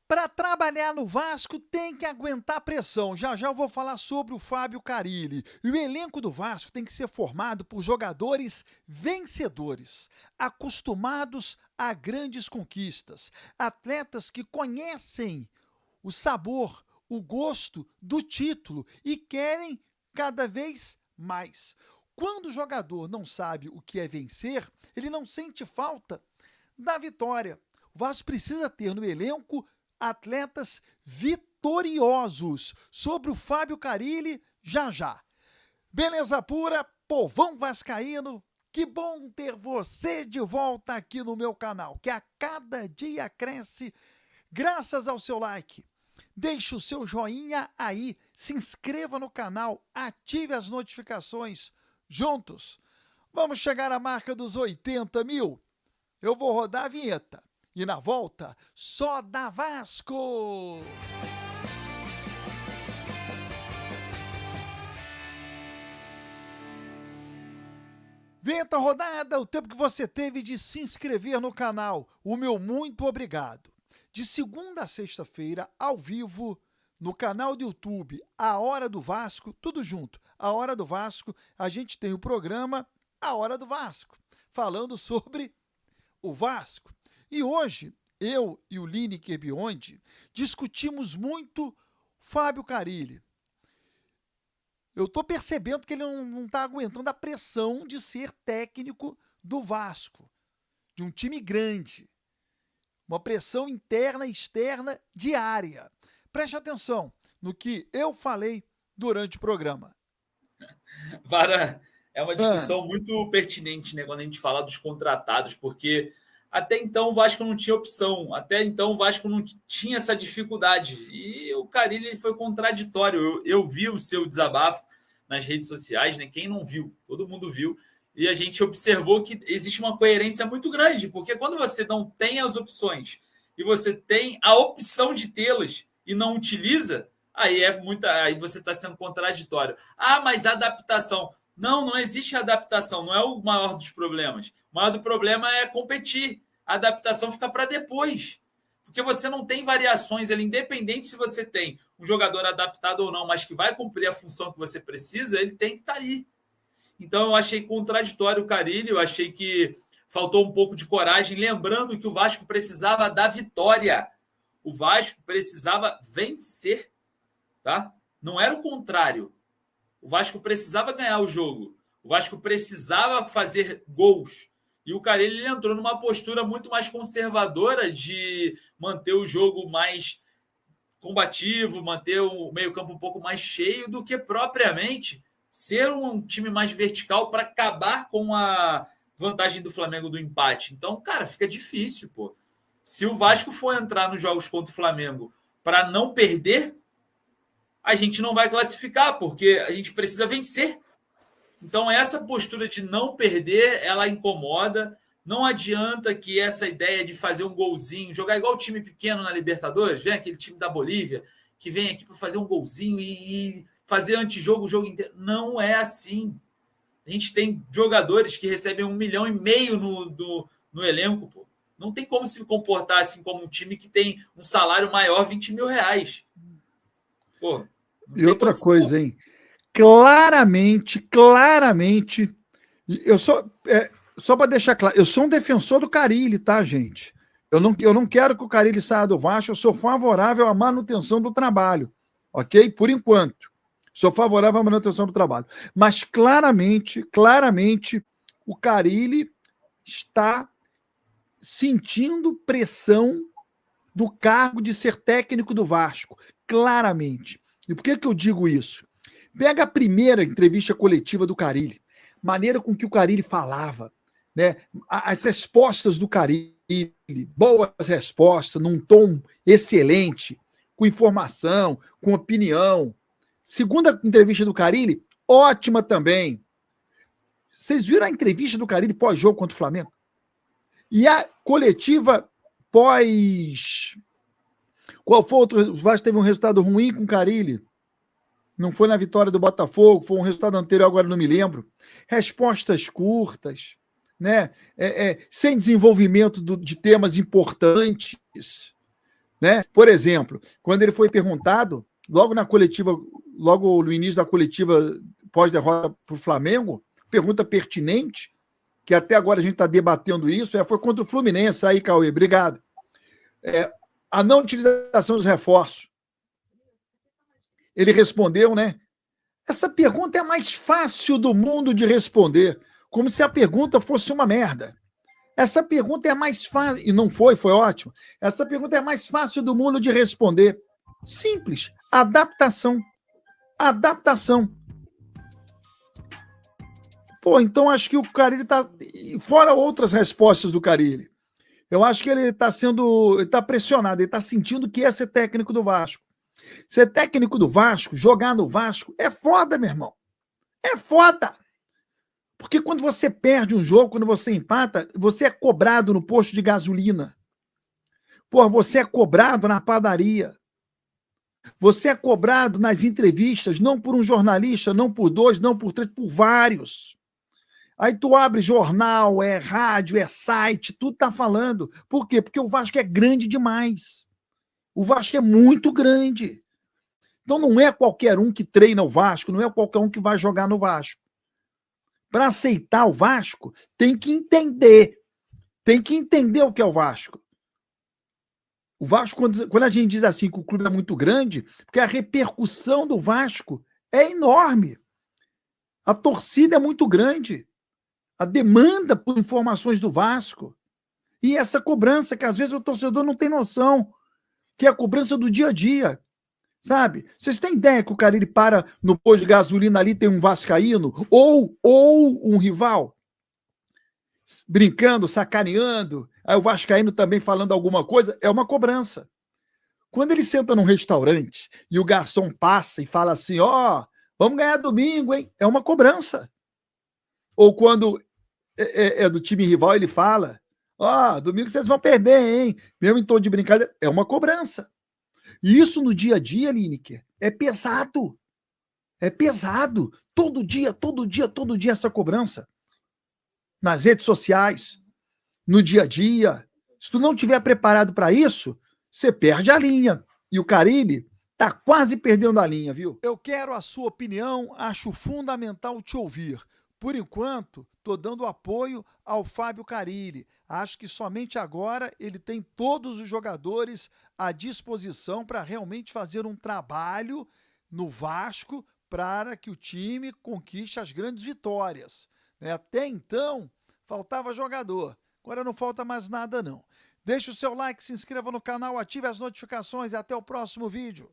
Para trabalhar no Vasco tem que aguentar pressão. Já já eu vou falar sobre o Fábio Carille. E o elenco do Vasco tem que ser formado por jogadores vencedores, acostumados a grandes conquistas, atletas que conhecem o sabor, o gosto do título e querem cada vez mais. Quando o jogador não sabe o que é vencer, ele não sente falta da vitória. O Vasco precisa ter no elenco atletas vitoriosos. Sobre o Fábio Carille, já já. Beleza pura, povão vascaíno, que bom ter você de volta aqui no meu canal, que a cada dia cresce graças ao seu like. Deixe o seu joinha aí, se inscreva no canal, ative as notificações. Juntos, vamos chegar à marca dos 80 mil. Eu vou rodar a vinheta. E na volta, só da Vasco! Vinheta rodada, o tempo que você teve de se inscrever no canal. O meu muito obrigado. De segunda a sexta-feira, ao vivo, no canal do YouTube, A Hora do Vasco, tudo junto. A Hora do Vasco, a gente tem o programa A Hora do Vasco, falando sobre o Vasco. E hoje, eu e o Lineker Biondi discutimos muito Fábio Carille. Eu estou percebendo que ele não está aguentando a pressão de ser técnico do Vasco, de um time grande. Uma pressão interna e externa diária. Preste atenção no que eu falei durante o programa. Vara, é uma discussão muito pertinente, né, quando a gente fala dos contratados, porque até então o Vasco não tinha opção, até então o Vasco não tinha essa dificuldade. E o Carille foi contraditório. Eu vi o seu desabafo nas redes sociais, né? Quem não viu, todo mundo viu. E a gente observou que existe uma coerência muito grande, porque quando você não tem as opções e você tem a opção de tê-las e não utiliza, aí você está sendo contraditório. Ah, mas adaptação. Não existe adaptação, não é o maior dos problemas. O maior do problema é competir. A adaptação fica para depois. Porque você não tem variações, independente se você tem um jogador adaptado ou não, mas que vai cumprir a função que você precisa, ele tem que estar ali. Então eu achei contraditório o Carille, eu achei que faltou um pouco de coragem, lembrando que o Vasco precisava da vitória. O Vasco precisava vencer, tá? Não era o contrário. O Vasco precisava ganhar o jogo. O Vasco precisava fazer gols. E o Carille entrou numa postura muito mais conservadora de manter o jogo mais combativo, manter o meio-campo um pouco mais cheio do que propriamente ser um time mais vertical para acabar com a vantagem do Flamengo do empate. Então, cara, fica difícil, pô. Se o Vasco for entrar nos jogos contra o Flamengo para não perder, a gente não vai classificar, porque a gente precisa vencer. Então, essa postura de não perder, ela incomoda. Não adianta que essa ideia de fazer um golzinho, jogar igual o time pequeno na Libertadores, vem aquele time da Bolívia, que vem aqui para fazer um golzinho e fazer antijogo o jogo inteiro. Não é assim. A gente tem jogadores que recebem 1,5 milhão no elenco, pô. Não tem como se comportar assim como um time que tem um salário maior, 20 mil reais. Pô, e outra coisa, hein? Claramente, eu só para deixar claro, eu sou um defensor do Carille, tá, gente? Eu não quero que o Carille saia do Vasco, eu sou favorável à manutenção do trabalho, ok? Por enquanto, sou favorável à manutenção do trabalho. Mas claramente, o Carille está sentindo pressão do cargo de ser técnico do Vasco, claramente. E por que eu digo isso? Pega a primeira entrevista coletiva do Carille, maneira com que o Carille falava, né? As respostas do Carille, boas respostas, num tom excelente, com informação, com opinião. Segunda entrevista do Carille, ótima também. Vocês viram a entrevista do Carille pós-jogo contra o Flamengo? E a coletiva pós... Qual foi outro? O Vasco teve um resultado ruim com o Carille. Não foi na vitória do Botafogo, foi um resultado anterior, agora não me lembro. Respostas curtas, né? Sem desenvolvimento de temas importantes. né? Por exemplo, quando ele foi perguntado, logo na coletiva, logo no início da coletiva pós-derrota para o Flamengo, pergunta pertinente, que até agora a gente está debatendo isso, foi contra o Fluminense. Aí, Cauê, obrigado. A não utilização dos reforços. Ele respondeu, né? Essa pergunta é a mais fácil do mundo de responder, como se a pergunta fosse uma merda. Essa pergunta é a mais fácil, e não foi ótimo. Essa pergunta é a mais fácil do mundo de responder. Simples, adaptação. Adaptação. Pô, então acho que o Carille está... Fora outras respostas do Carille, eu acho que ele está pressionado, ele está sentindo que é ser técnico do Vasco. Ser técnico do Vasco, jogar no Vasco, é foda, meu irmão. É foda. Porque quando você perde um jogo, quando você empata, você é cobrado no posto de gasolina. Pô, você é cobrado na padaria. Você é cobrado nas entrevistas, não por um jornalista, não por dois, não por três, por vários. Aí tu abre jornal, é rádio, é site, tudo tá falando. Por quê? Porque o Vasco é grande demais. O Vasco é muito grande. Então não é qualquer um que treina o Vasco, não é qualquer um que vai jogar no Vasco. Para aceitar o Vasco, tem que entender. Tem que entender o que é o Vasco. O Vasco, quando a gente diz assim que o clube é muito grande, porque a repercussão do Vasco é enorme. A torcida é muito grande. A demanda por informações do Vasco. E essa cobrança, que às vezes o torcedor não tem noção, que é a cobrança do dia a dia. Sabe? Vocês têm ideia que o cara ele para no posto de gasolina ali, tem um vascaíno ou um rival brincando, sacaneando, aí o vascaíno também falando alguma coisa, é uma cobrança. Quando ele senta num restaurante e o garçom passa e fala assim, vamos ganhar domingo, hein? É uma cobrança. Ou quando é do time rival, ele fala, domingo vocês vão perder, hein? Mesmo em tom de brincadeira, é uma cobrança. E isso no dia a dia, Lineker, é pesado. É pesado. Todo dia essa cobrança. Nas redes sociais, no dia a dia. Se tu não estiver preparado para isso, você perde a linha. E o Carille tá quase perdendo a linha, viu? Eu quero a sua opinião, acho fundamental te ouvir. Por enquanto, estou dando apoio ao Fábio Carille. Acho que somente agora ele tem todos os jogadores à disposição para realmente fazer um trabalho no Vasco para que o time conquiste as grandes vitórias. Até então, faltava jogador. Agora não falta mais nada, não. Deixe o seu like, se inscreva no canal, ative as notificações e até o próximo vídeo.